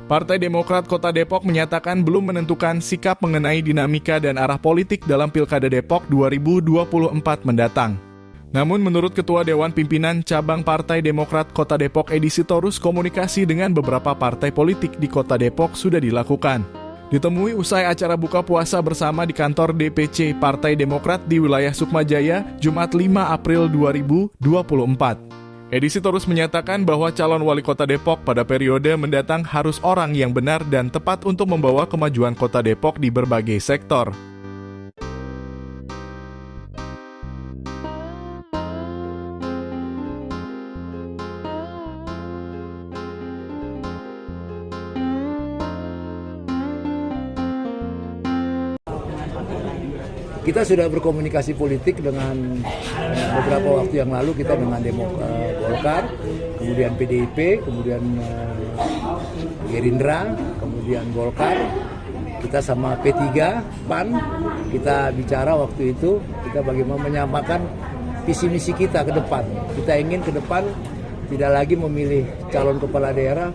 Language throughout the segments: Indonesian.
Partai Demokrat Kota Depok menyatakan belum menentukan sikap mengenai dinamika dan arah politik dalam Pilkada Depok 2024 mendatang. Namun menurut Ketua Dewan Pimpinan Cabang Partai Demokrat Kota Depok Edi Sitorus, komunikasi dengan beberapa partai politik di Kota Depok sudah dilakukan. Ditemui usai acara buka puasa bersama di kantor DPC Partai Demokrat di wilayah Sukmajaya, Jumat 5 April 2024. Edi Sitorus menyatakan bahwa calon wali kota Depok pada periode mendatang harus orang yang benar dan tepat untuk membawa kemajuan kota Depok di berbagai sektor. Kita sudah berkomunikasi politik dengan beberapa waktu yang lalu, kita dengan Golkar, kemudian PDIP, kemudian Gerindra, kemudian Golkar, kita sama P3, PAN, kita bicara waktu itu, kita bagaimana menyamakan visi misi kita ke depan. Kita ingin ke depan tidak lagi memilih calon kepala daerah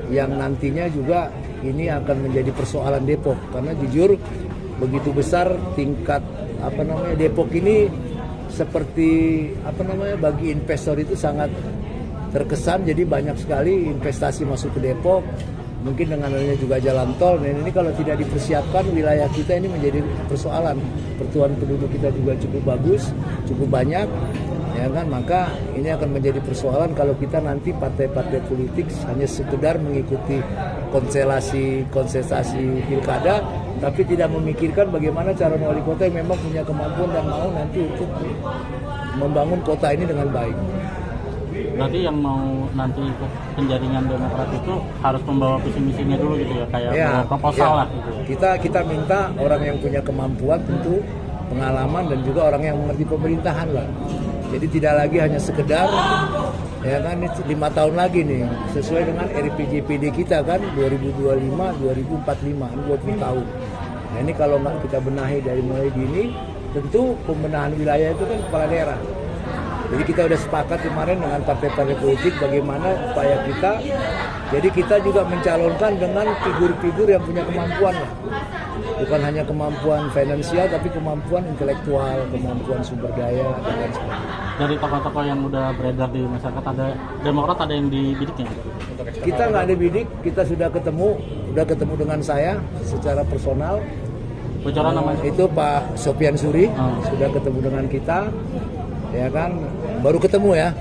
yang nantinya juga ini akan menjadi persoalan Depok, karena jujur begitu besar tingkat Depok ini seperti bagi investor itu sangat terkesan, jadi banyak sekali investasi masuk ke Depok, mungkin dengan adanya juga jalan tol, dan ini kalau tidak dipersiapkan wilayah kita ini menjadi persoalan. Pertumbuhan penduduk kita juga cukup bagus, cukup banyak, ya kan, maka ini akan menjadi persoalan kalau kita nanti partai-partai politik hanya sekedar mengikuti konstelasi pilkada, tapi tidak memikirkan bagaimana calon wali kota yang memang punya kemampuan dan mau nanti untuk membangun kota ini dengan baik. Berarti yang mau nanti penjaringan Demokrat itu harus membawa visi misinya dulu gitu ya, kayak proposal lah gitu. Kita minta orang yang punya kemampuan, tentu pengalaman dan juga orang yang mengerti pemerintahan lah. Jadi tidak lagi hanya sekedar ya kan, 5 tahun lagi nih sesuai dengan RPJPD kita kan 2025-2045, 20 tahun. Nah ini kalau nggak kita benahi dari mulai dini, tentu pembenahan wilayah itu kan kepala daerah. Jadi kita udah sepakat kemarin dengan partai-partai politik bagaimana upaya kita. Jadi kita juga mencalonkan dengan figur-figur yang punya kemampuan lah. Bukan hanya kemampuan finansial, tapi kemampuan intelektual, kemampuan sumber daya, dan lain sebagainya. Dari tokoh-tokoh yang udah beredar di masyarakat, ada Demokrat ada yang dibidiknya? Kita nggak ada bidik, kita sudah ketemu dengan saya secara personal. Bocoran namanya? Itu Pak Sopyan Suri, sudah ketemu dengan kita, ya kan, baru ketemu ya,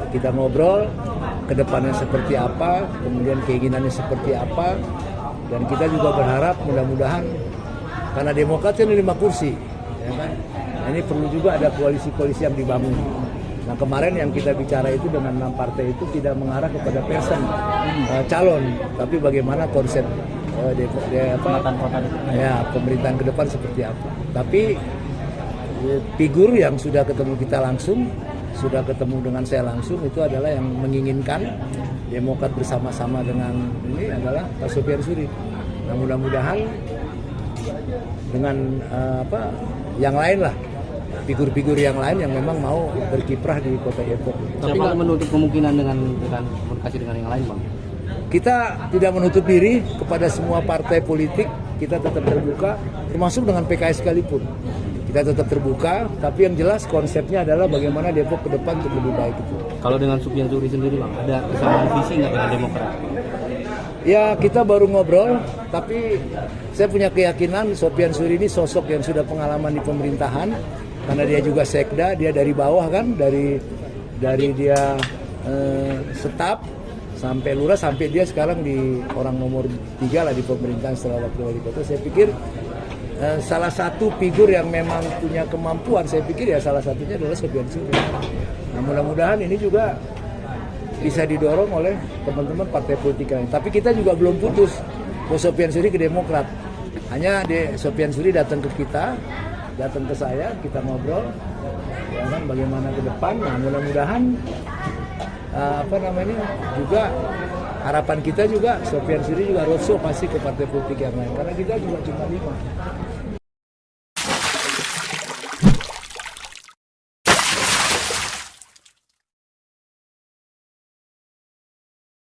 kita ngobrol ke depannya seperti apa, kemudian keinginannya seperti apa. Dan kita juga berharap mudah-mudahan, karena Demokrat kan 5 kursi, ya kan? Nah, ini perlu juga ada koalisi-koalisi yang dibangun. Nah kemarin yang kita bicara itu dengan 6 partai itu tidak mengarah kepada person calon, tapi bagaimana konsep pemerintahan ke depan seperti apa. Tapi figur yang sudah ketemu kita langsung, sudah ketemu dengan saya langsung, itu adalah yang menginginkan Demokrat bersama-sama dengan ini adalah Pak Sopyan Suri. Nah mudah-mudahan dengan yang lain lah, figur-figur yang lain yang memang mau berkiprah di Kota Depok. Tapi nggak menutup kemungkinan dengan komunikasi dengan yang lain, Bang? Kita tidak menutup diri kepada semua partai politik, kita tetap terbuka, termasuk dengan PKS sekalipun. Kita tetap terbuka, tapi yang jelas konsepnya adalah bagaimana Depok ke depan untuk lebih baik itu. Kalau dengan Sopyan Suri sendiri, Bang, ada kesamaan visi nggak dengan Demokrat? Ya kita baru ngobrol, tapi saya punya keyakinan Sopyan Suri ini sosok yang sudah pengalaman di pemerintahan, karena dia juga sekda, dia dari bawah kan, dari dia staf sampai lurah, sampai dia sekarang di orang nomor 3 lah di pemerintahan setelah wakil wali kota. Saya pikir salah satu figur yang memang punya kemampuan, saya pikir ya salah satunya adalah Sopyan Suri. Nah mudah-mudahan ini juga bisa didorong oleh teman-teman partai politik lain. Tapi kita juga belum putus Sopyan Suri ke Demokrat. Hanya Sopyan Suri datang ke kita, datang ke saya, kita ngobrol, ya kan, bagaimana ke depan. Nah mudah-mudahan juga harapan kita juga Sopyan Suri juga roadshow pasti ke partai politik yang lain, karena kita juga cuma 5.